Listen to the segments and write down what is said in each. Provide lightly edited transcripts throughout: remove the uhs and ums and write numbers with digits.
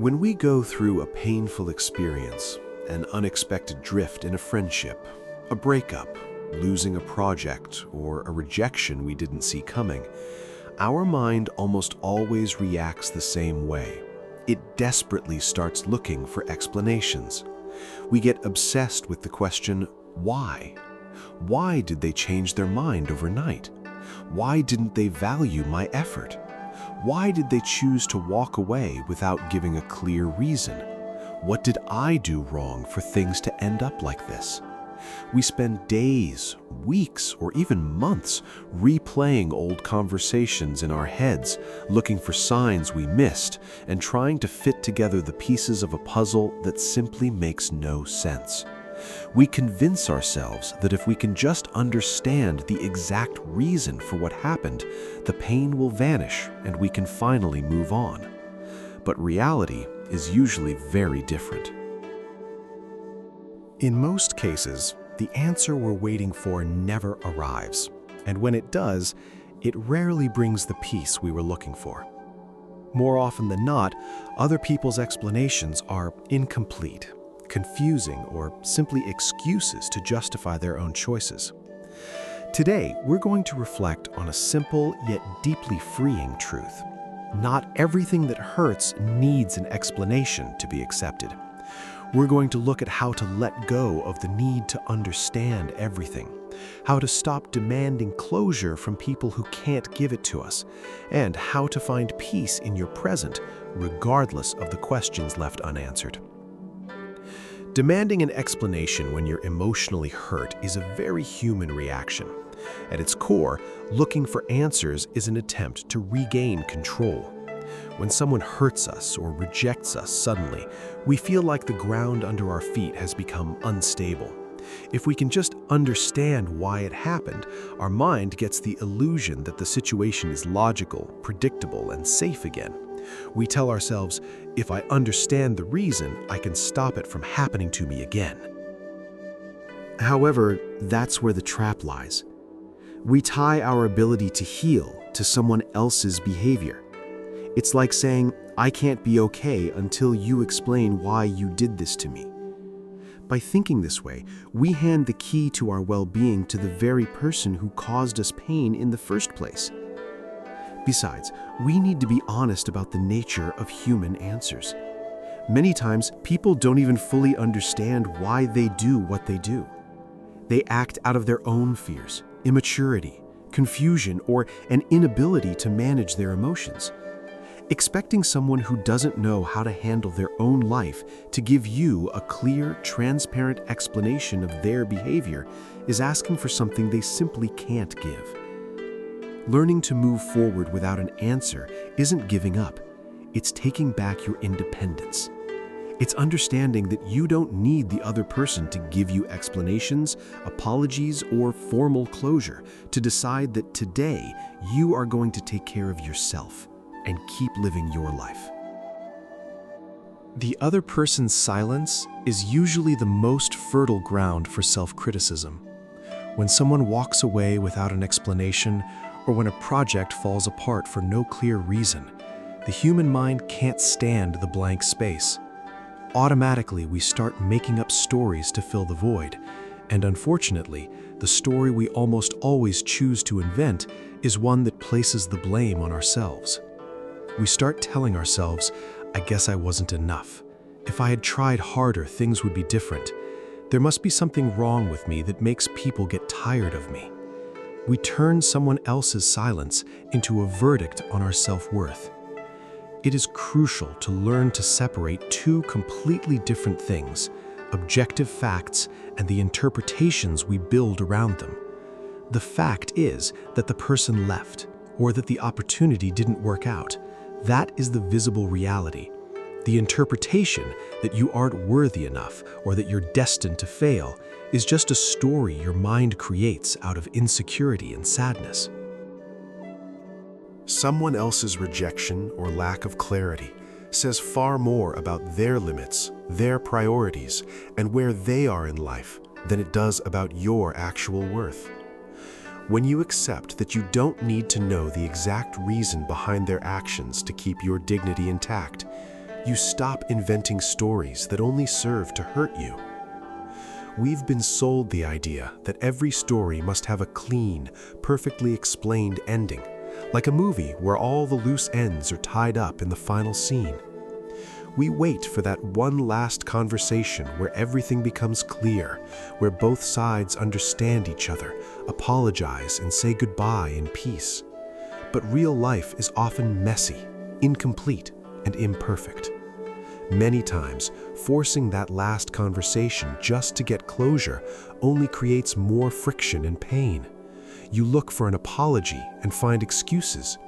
When we go through a painful experience, an unexpected drift in a friendship, a breakup, losing a project, or a rejection we didn't see coming, our mind almost always reacts the same way. It desperately starts looking for explanations. We get obsessed with the question, why? Why did they change their mind overnight? Why didn't they value my effort? Why did they choose to walk away without giving a clear reason? What did I do wrong for things to end up like this? We spend days, weeks, or even months replaying old conversations in our heads, looking for signs we missed, and trying to fit together the pieces of a puzzle that simply makes no sense. We convince ourselves that if we can just understand the exact reason for what happened, the pain will vanish and we can finally move on. But reality is usually very different. In most cases, the answer we're waiting for never arrives, and when it does, it rarely brings the peace we were looking for. More often than not, other people's explanations are incomplete, confusing, or simply excuses to justify their own choices. Today, we're going to reflect on a simple yet deeply freeing truth. Not everything that hurts needs an explanation to be accepted. We're going to look at how to let go of the need to understand everything, how to stop demanding closure from people who can't give it to us, and how to find peace in your present, regardless of the questions left unanswered. Demanding an explanation when you're emotionally hurt is a very human reaction. At its core, looking for answers is an attempt to regain control. When someone hurts us or rejects us suddenly, we feel like the ground under our feet has become unstable. If we can just understand why it happened, our mind gets the illusion that the situation is logical, predictable, and safe again. We tell ourselves, if I understand the reason, I can stop it from happening to me again. However, that's where the trap lies. We tie our ability to heal to someone else's behavior. It's like saying, I can't be okay until you explain why you did this to me. By thinking this way, we hand the key to our well-being to the very person who caused us pain in the first place. Besides, we need to be honest about the nature of human answers. Many times, people don't even fully understand why they do what they do. They act out of their own fears, immaturity, confusion, or an inability to manage their emotions. Expecting someone who doesn't know how to handle their own life to give you a clear, transparent explanation of their behavior is asking for something they simply can't give. Learning to move forward without an answer isn't giving up. It's taking back your independence. It's understanding that you don't need the other person to give you explanations, apologies, or formal closure to decide that today you are going to take care of yourself and keep living your life. The other person's silence is usually the most fertile ground for self-criticism. When someone walks away without an explanation, or when a project falls apart for no clear reason, the human mind can't stand the blank space. Automatically, we start making up stories to fill the void, and unfortunately, the story we almost always choose to invent is one that places the blame on ourselves. We start telling ourselves, I guess I wasn't enough. If I had tried harder, things would be different. There must be something wrong with me that makes people get tired of me. We turn someone else's silence into a verdict on our self-worth. It is crucial to learn to separate two completely different things, objective facts and the interpretations we build around them. The fact is that the person left, or that the opportunity didn't work out. That is the visible reality. The interpretation that you aren't worthy enough or that you're destined to fail is just a story your mind creates out of insecurity and sadness. Someone else's rejection or lack of clarity says far more about their limits, their priorities, and where they are in life than it does about your actual worth. When you accept that you don't need to know the exact reason behind their actions to keep your dignity intact, You stop inventing stories that only serve to hurt you. We've been sold the idea that every story must have a clean, perfectly explained ending, like a movie where all the loose ends are tied up in the final scene. We wait for that one last conversation where everything becomes clear, where both sides understand each other, apologize, and say goodbye in peace. But real life is often messy, incomplete, and imperfect. Many times, forcing that last conversation just to get closure only creates more friction and pain. You look for an apology and find excuses.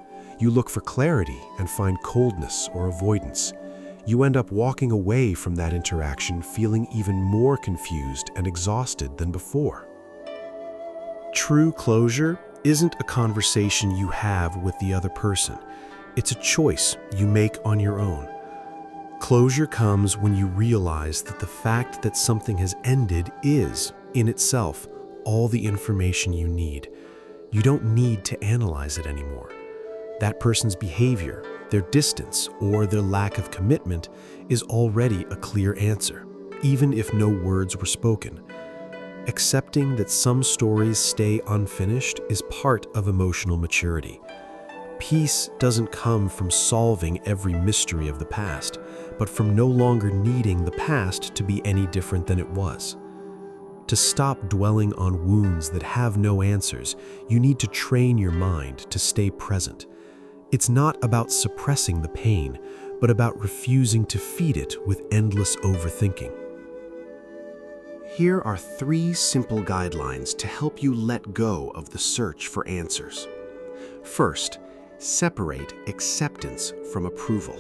You look for clarity and find coldness or avoidance. You end up walking away from that interaction feeling even more confused and exhausted than before. True closure isn't a conversation you have with the other person. It's a choice you make on your own. Closure comes when you realize that the fact that something has ended is, in itself, all the information you need. You don't need to analyze it anymore. That person's behavior, their distance, or their lack of commitment is already a clear answer, even if no words were spoken. Accepting that some stories stay unfinished is part of emotional maturity. Peace doesn't come from solving every mystery of the past, but from no longer needing the past to be any different than it was. To stop dwelling on wounds that have no answers, you need to train your mind to stay present. It's not about suppressing the pain, but about refusing to feed it with endless overthinking. Here are 3 simple guidelines to help you let go of the search for answers. First, separate acceptance from approval.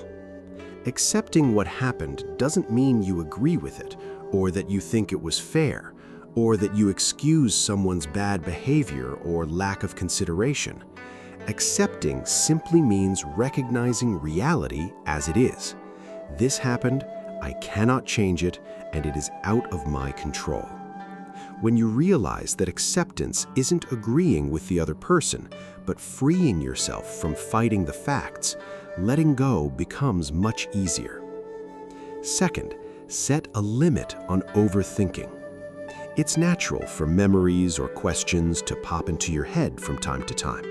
Accepting what happened doesn't mean you agree with it, or that you think it was fair, or that you excuse someone's bad behavior or lack of consideration. Accepting simply means recognizing reality as it is. This happened, I cannot change it, and it is out of my control. When you realize that acceptance isn't agreeing with the other person, but freeing yourself from fighting the facts, letting go becomes much easier. Second, set a limit on overthinking. It's natural for memories or questions to pop into your head from time to time.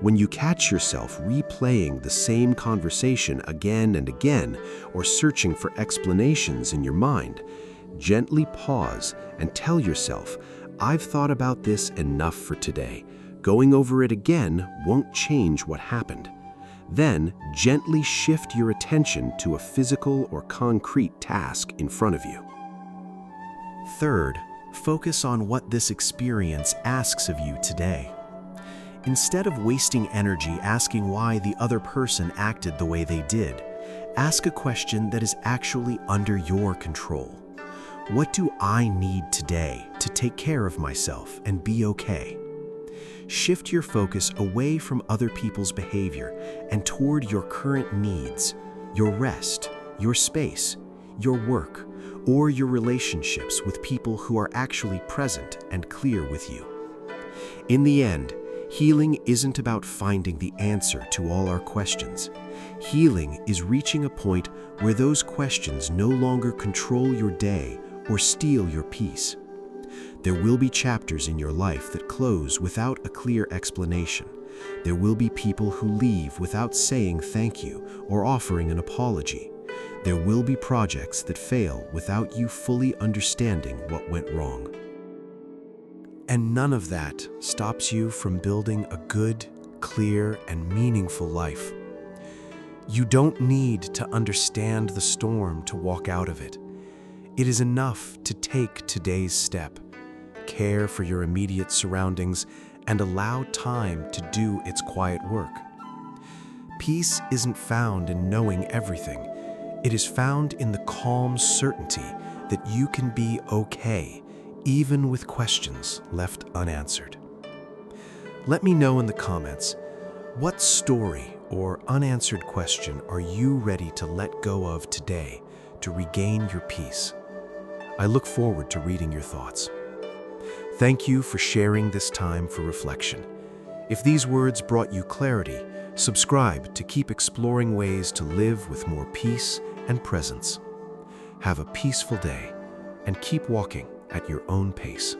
When you catch yourself replaying the same conversation again and again, or searching for explanations in your mind, gently pause and tell yourself, I've thought about this enough for today. Going over it again won't change what happened. Then, gently shift your attention to a physical or concrete task in front of you. Third, focus on what this experience asks of you today. Instead of wasting energy asking why the other person acted the way they did, ask a question that is actually under your control. What do I need today to take care of myself and be okay? Shift your focus away from other people's behavior and toward your current needs, your rest, your space, your work, or your relationships with people who are actually present and clear with you. In the end, healing isn't about finding the answer to all our questions. Healing is reaching a point where those questions no longer control your day or steal your peace. There will be chapters in your life that close without a clear explanation. There will be people who leave without saying thank you or offering an apology. There will be projects that fail without you fully understanding what went wrong. And none of that stops you from building a good, clear, and meaningful life. You don't need to understand the storm to walk out of it. It is enough to take today's step, care for your immediate surroundings, and allow time to do its quiet work. Peace isn't found in knowing everything. It is found in the calm certainty that you can be okay, even with questions left unanswered. Let me know in the comments, what story or unanswered question are you ready to let go of today to regain your peace? I look forward to reading your thoughts. Thank you for sharing this time for reflection. If these words brought you clarity, subscribe to keep exploring ways to live with more peace and presence. Have a peaceful day and keep walking at your own pace.